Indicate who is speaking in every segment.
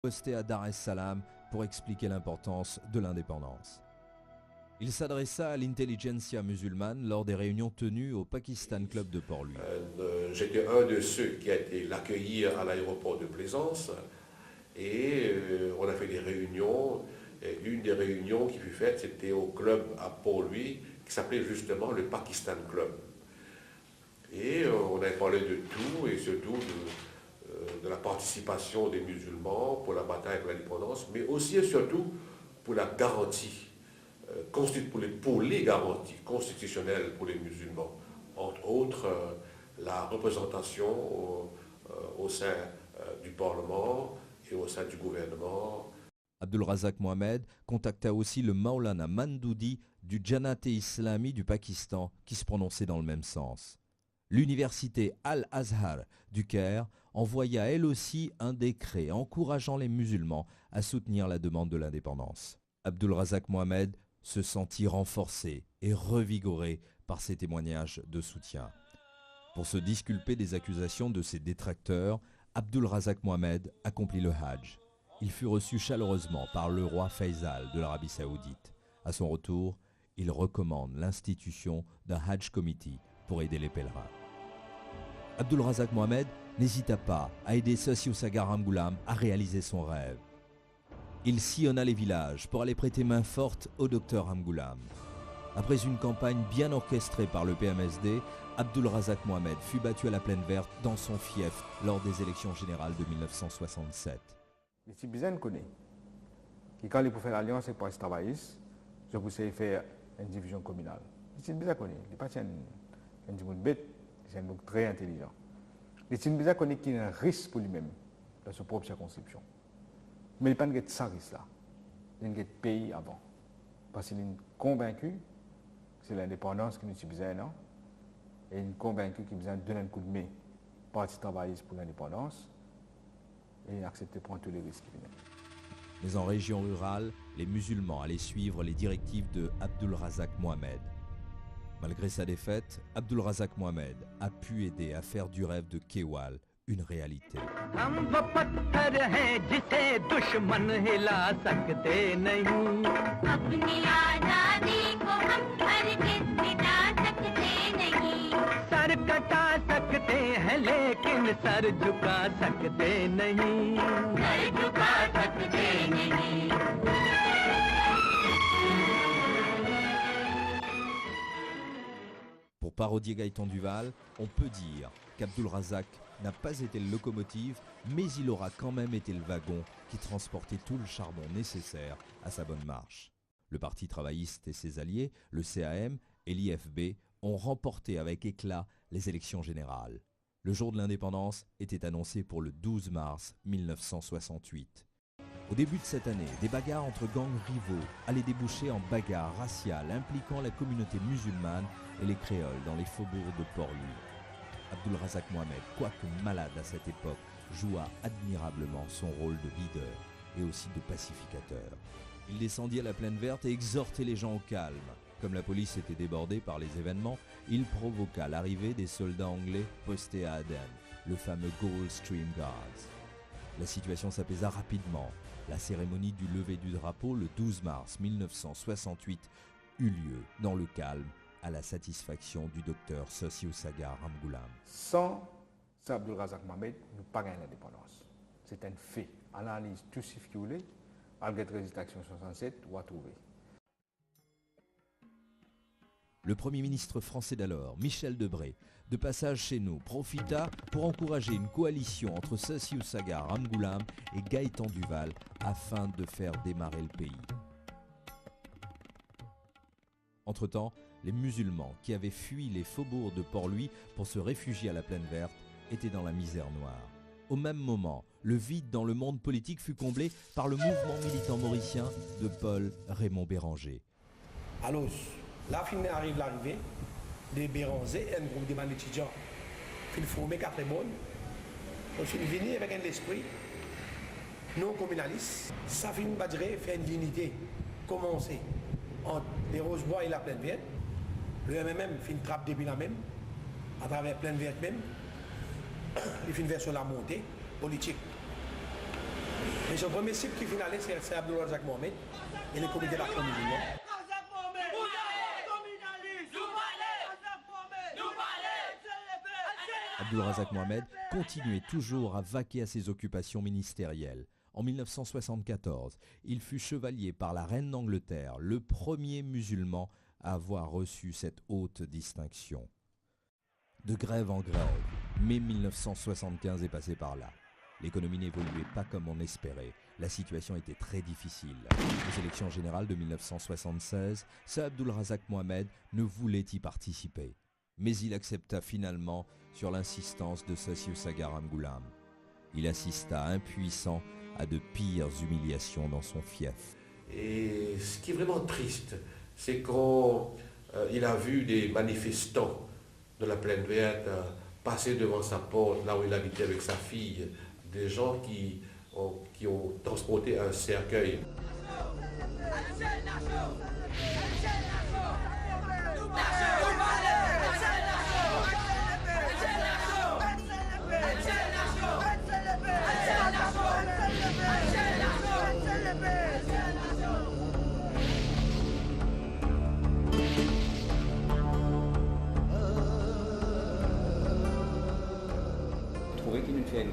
Speaker 1: posté à Dar es Salaam pour expliquer l'importance de l'indépendance. Il s'adressa à l'intelligentsia musulmane lors des réunions tenues au Pakistan Club de Port-Louis.
Speaker 2: J'étais un de ceux qui a été l'accueillir à l'aéroport de Plaisance et on a fait des réunions. Et une des réunions qui fut faite, c'était au club à Port-Louis qui s'appelait justement le Pakistan Club. Et on avait parlé de tout et surtout de la participation des musulmans pour la bataille pour l'indépendance, mais aussi et surtout pour la garantie, pour les garanties constitutionnelles pour les musulmans, entre autres la représentation au sein du Parlement et au sein du gouvernement.
Speaker 1: Abdul Razak Mohammed contacta aussi le Maulana Mandoudi du Janat-e-Islami du Pakistan qui se prononçait dans le même sens. L'université Al-Azhar du Caire envoya elle aussi un décret encourageant les musulmans à soutenir la demande de l'indépendance. Abdul Razak Mohammed se sentit renforcé et revigoré par ces témoignages de soutien. Pour se disculper des accusations de ses détracteurs, Abdul Razak Mohammed accomplit le Hajj. Il fut reçu chaleureusement par le roi Faisal de l'Arabie Saoudite. À son retour, il recommande l'institution d'un Hajj Committee pour aider les pèlerins. Abdul Razak Mohammed n'hésita pas à aider Sossi Sagar Ramgoolam à réaliser son rêve. Il sillonna les villages pour aller prêter main forte au docteur Ramgoolam. Après une campagne bien orchestrée par le PMSD, Abdul Razak Mohammed fut battu à la Plaine Verte dans son fief lors des élections générales de 1967.
Speaker 3: Les Tibétains connaissent que quand ils pour faire l'alliance avec les travaillistes, je vous ai faire une division communale. Les Tibétains connaissent, ils ne sont pas bête, ils sont donc très intelligents. Les Tibétains connaissent qu'il y a un risque pour lui-même dans sa propre circonscription. Mais il n'y a pas de ça risque-là. Il y a un pays avant. Parce qu'il est convaincu que c'est l'indépendance qui nous Tibétains, non? Et il est convaincu qu'il a besoin de donner un coup de main au Parti travailliste pour l'indépendance. Et accepter de prendre tous les risques.
Speaker 1: Mais en région rurale, les musulmans allaient suivre les directives de Abdul Razak Mohammed. Malgré sa défaite, Abdul Razak Mohammed a pu aider à faire du rêve de Kewal une réalité. Pour parodier Gaëtan Duval, on peut dire qu'Abdul Razak n'a pas été le locomotive, mais il aura quand même été le wagon qui transportait tout le charbon nécessaire à sa bonne marche. Le Parti travailliste et ses alliés, le CAM et l'IFB, ont remporté avec éclat les élections générales. Le jour de l'indépendance était annoncé pour le 12 mars 1968. Au début de cette année, des bagarres entre gangs rivaux allaient déboucher en bagarres raciales impliquant la communauté musulmane et les créoles dans les faubourgs de Port-Louis. Abdul Razak Mohammed, quoique malade à cette époque, joua admirablement son rôle de leader et aussi de pacificateur. Il descendit à la Plaine Verte et exhortait les gens au calme. Comme la police était débordée par les événements, il provoqua l'arrivée des soldats anglais postés à Aden, le fameux Gulfstream Guards. La situation s'apaisa rapidement. La cérémonie du lever du drapeau le 12 mars 1968 eut lieu dans le calme à la satisfaction du docteur Sossi Sagar Ramgoolam.
Speaker 3: Sans Abdul Razak Mohammed, nous n'avons pas gagné l'indépendance. C'est un fait. Analyse tout ce que vous voulez, malgré la résistance 67, on va trouver.
Speaker 1: Le Premier ministre français d'alors, Michel Debré, de passage chez nous, profita pour encourager une coalition entre Sossi Sagar Ramgoolam et Gaëtan Duval afin de faire démarrer le pays. Entre-temps, les musulmans qui avaient fui les faubourgs de Port-Louis pour se réfugier à la Plaine Verte étaient dans la misère noire. Au même moment, le vide dans le monde politique fut comblé par le mouvement militant mauricien de Paul Raymond Béranger.
Speaker 4: Alors, la fin arrive l'arrivée des Béranger, un groupe de étudiants qui forment 4 bonnes. On finit venir avec un esprit non communaliste. Ça finit par dire faire une unité commencer entre les Rosebois et la Plaine Verte. Le MMM fait une trappe depuis la même, à travers Plaine Verte même. Il fait une version de la montée politique. Mais son premier cible qui finalise, c'est Abdul Razak Mohamed et le comité de la communion.
Speaker 1: Abdul Razak Mohamed continuait toujours à vaquer à ses occupations ministérielles. En 1974, il fut chevalier par la reine d'Angleterre, le premier musulman à avoir reçu cette haute distinction. De grève en grève, mai 1975 est passé par là. L'économie n'évoluait pas comme on espérait. La situation était très difficile. Aux élections générales de 1976, Sir Abdul Razak Mohamed ne voulait y participer. Mais il accepta finalement sur l'insistance de Sir Sagaram Ghulam. Il assista impuissant à de pires humiliations dans son fief.
Speaker 2: Et ce qui est vraiment triste, c'est quand il a vu des manifestants de la Plaine Verte passer devant sa porte, là où il habitait avec sa fille, des gens qui ont transporté un cercueil.
Speaker 5: Je trouvais qu'il nous fait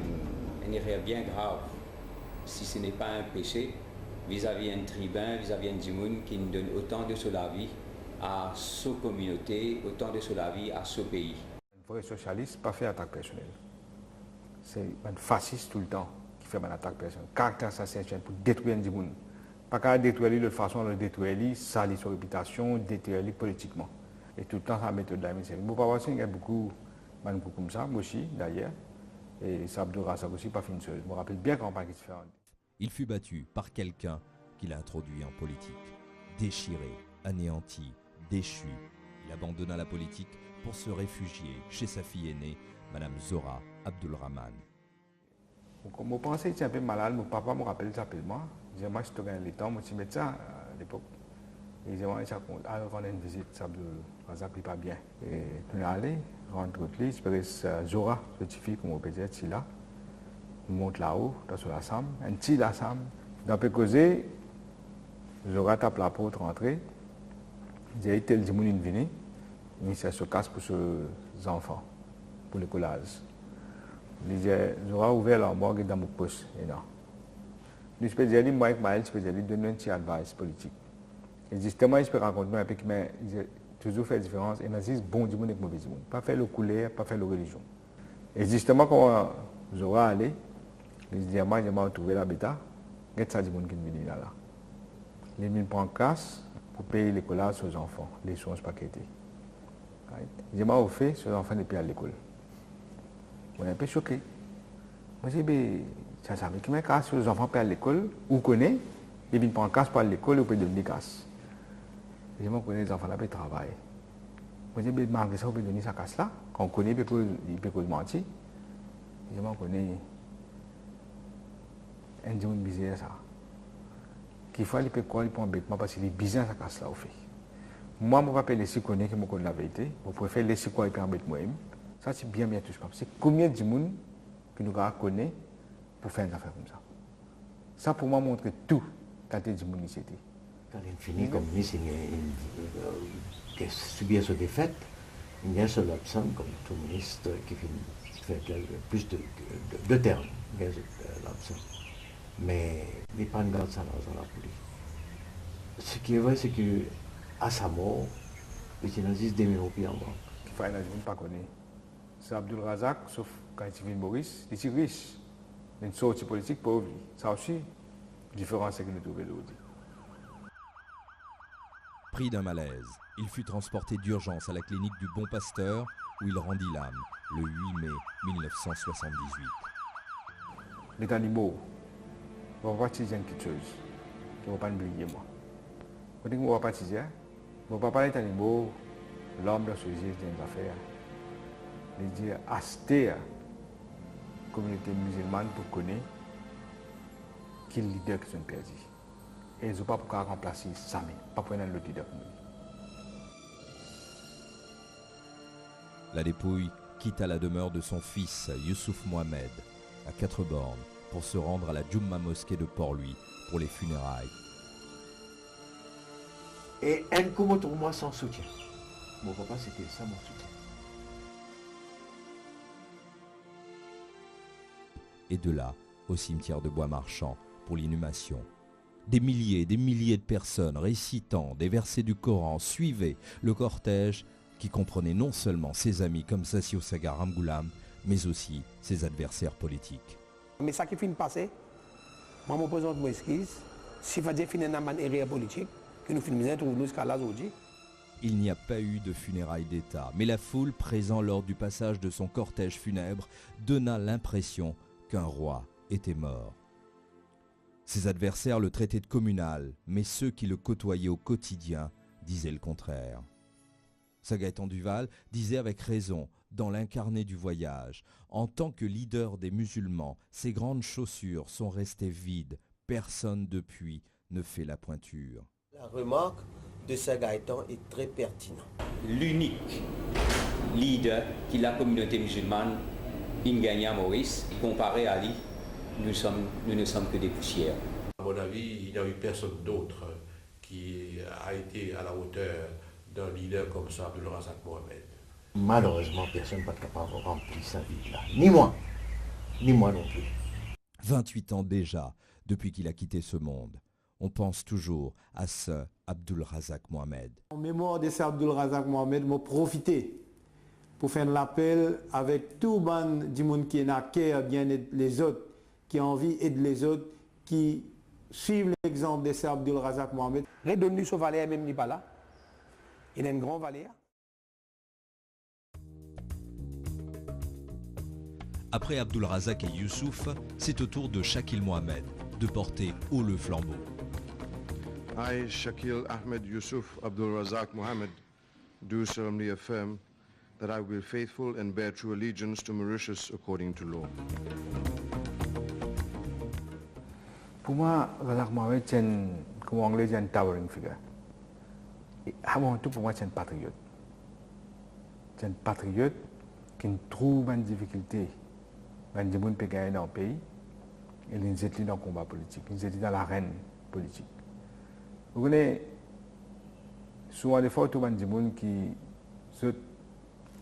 Speaker 5: une erreur bien grave, si ce n'est pas un péché, vis-à-vis un tribun, vis-à-vis un djimoun qui nous donne autant de la vie à sa communauté, autant de la vie à ce pays.
Speaker 3: Un vrai socialiste, pas fait attaque personnelle. C'est un fasciste tout le temps qui fait une attaque personnelle. Caractère assassination pour détruire un djimoun. Pas qu'à détruire lui de façon de le détruire, salir sa réputation, détruire lui politiquement. Et tout le temps, sa méthode là, c'est. Mon papa aussi, il y a beaucoup comme ça, moi aussi d'ailleurs. Et ça Abdul Razak aussi, pas fait une seule. Je me rappelle bien quand on parle différent.
Speaker 1: Il fut battu par quelqu'un qui l'a introduit en politique. Déchiré, anéanti, déchu, il abandonna la politique pour se réfugier chez sa fille aînée, Madame Zora Abdulrahman.
Speaker 3: Comme je pensais qu'il était un peu malade, mon papa me rappelle simplement. Il disait, moi, je te gagne le temps, moi, je suis médecin à l'époque. Et il disait, moi, on a une visite, ça Abdul Razak n'est pas bien. Et on est allé, rentre au lit, Zora, petite fille, comme on peut dire, là. On monte là-haut, dans la chambre, un petit la chambre. Dans le causer, Zora tape la porte, rentrer. Il dit, tel dimoun venu, il se casse pour ses enfants, pour le collage. Il dit, Zora ouvert la morgue dans mon poste. Et non. Je peux dire, moi, avec Maël, je peux dire, donner un petit advice politique. Et justement, je peux rencontrer un peu qui m'a toujours fait différence. Et il bon du monde et mauvais du monde. Pas faire le couleur, pas faire la religion. Et justement, quand Zora allait, il dit, moi, je vais trouver l'habitat. Qu'est-ce que ça du monde qui vient là? Les mines prennent casse pour payer les collages aux enfants, les soins paquetés. Je m'ai offert sur les enfants depuis à l'école. On est un peu choqué. Moi, j'ai dit, ça veut dire que casse sur les enfants à l'école, ou connaît, ils viennent prendre casse pour l'école, ou peut devenir casse. Je me connais les enfants là, ils travaillent. Moi, j'ai dit, malgré ça, on peut donner sa casse là, quand on connaît, il peut mentir. Je me connais un dieu bizarre ça. Qu'il faut aller pour un bêtement parce qu'il est bizarre sa casse là au fait. Moi, je ne vais pas laisser connaître que je connais la vérité. Je préfère laisser quoi et puis un bêtement. Ça, c'est bien tout ça. C'est combien de monde que nous connaissons pour faire une affaire comme ça. Ça, pour moi, montre tout quand tu es du monde ici.
Speaker 6: Quand l'infini communiste subit sa défaite, il y a seul absent comme communiste qui fait plus de termes. L'absent. Mais il n'y a pas de garde ça dans la police. Ce qui est vrai, c'est qu'à sa mort, les nazis développent en banque.
Speaker 3: Il faut que pas connaître. C'est Abdul Razak, sauf quand il vient Boris, il est riche. Une sortie politique pauvre. Ça aussi, différence c'est que nous trouvons l'autre.
Speaker 1: Pris d'un malaise, il fut transporté d'urgence à la clinique du Bon Pasteur où il rendit l'âme le 8 mai 1978.
Speaker 3: Les animaux, on va baptiser quelque chose. On ne va pas oublier moi. Quand on va baptiser, on ne va pas les animaux, l'homme de ce geste des affaires. Il dit acheter la communauté musulmane pour connaître qui est le leader qui sont perdus. Et ils n'ont pas pour remplacer Sami, pas pour un autre leader.
Speaker 1: La dépouille quitta la demeure de son fils Youssouf Mohamed, à 4 bornes, pour se rendre à la Jumma mosquée de Port-Louis pour les funérailles.
Speaker 6: Et Nkomo pour moi sans soutien. Mon papa, c'était ça mon soutien.
Speaker 1: Et de là, au cimetière de Bois-Marchand pour l'inhumation. Des milliers de personnes récitant des versets du Coran suivaient le cortège qui comprenait non seulement ses amis comme Sassio Saga Ramgoulam, mais aussi ses adversaires politiques.
Speaker 4: Mais ça qui finit de passer, moi je présente mon esquisse, si vous avez fini une manière politique, que nous finissons de nous jusqu'à là aujourd'hui.
Speaker 1: Il n'y a pas eu de funérailles d'État, mais la foule présente lors du passage de son cortège funèbre donna l'impression qu'un roi était mort. Ses adversaires le traitaient de communal, mais ceux qui le côtoyaient au quotidien disaient le contraire. Gaëtan Duval disait avec raison, dans l'incarné du voyage, en tant que leader des musulmans, ses grandes chaussures sont restées vides, personne depuis ne fait la pointure.
Speaker 7: La remarque de Gaëtan est très pertinente.
Speaker 5: L'unique leader qui la communauté musulmane, Ingania Maurice, comparé à lui, nous ne sommes que des poussières.
Speaker 2: À mon avis, il n'y a eu personne d'autre qui a été à la hauteur d'un leader comme ça, Abdul Razak Mohamed.
Speaker 6: Malheureusement, personne n'est pas capable de remplir sa vie là. Ni moi non plus.
Speaker 1: 28 ans déjà, depuis qu'il a quitté ce monde. On pense toujours à ce Abdul Razak Mohamed.
Speaker 8: En mémoire de ce Abdul Razak Mohamed, m'a profité pour faire l'appel avec tout le monde du monde qui est à cœur, bien les autres, qui ont envie d'aider les autres, qui suivent l'exemple de ce Abdul Razak Mohamed.
Speaker 4: Redonne-lui ce valet, même n'est pas là. Il a un grand valet.
Speaker 1: Après Abdul Razak et Youssouf, c'est au tour de Shakil Mohamed de porter haut le flambeau.
Speaker 9: I, Shakil Ahmed Yusuf Abdul Razak Mohammed, do solemnly affirm that I will be faithful and bear true allegiance to Mauritius according to law.
Speaker 3: Pour moi, Razak Mohamed, c'est comme en anglais, c'est un towering figure. Et avant tout, pour moi, c'est un patriote. C'est un patriote qui trouve une difficulté. Il y a des gens qui gagnent dans le pays, et ils sont dans le combat politique, ils sont dans l'arène politique. Vous connaissez, souvent des fois, il y a des gens qui se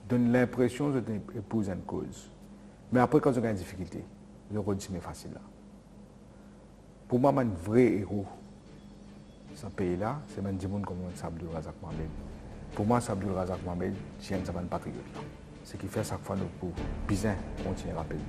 Speaker 3: donnent l'impression qu'ils épousent une cause. Mais après, quand ils ont une difficulté, le rôle c'est facile là. Pour moi, un vrai héros de ce pays-là, c'est un gens comme Abdul Razak Mohamed. Pour moi, Abdul Razak Mohamed, c'est un patriote là. Ce qui fait chaque fois nous pour bien continuer à payer.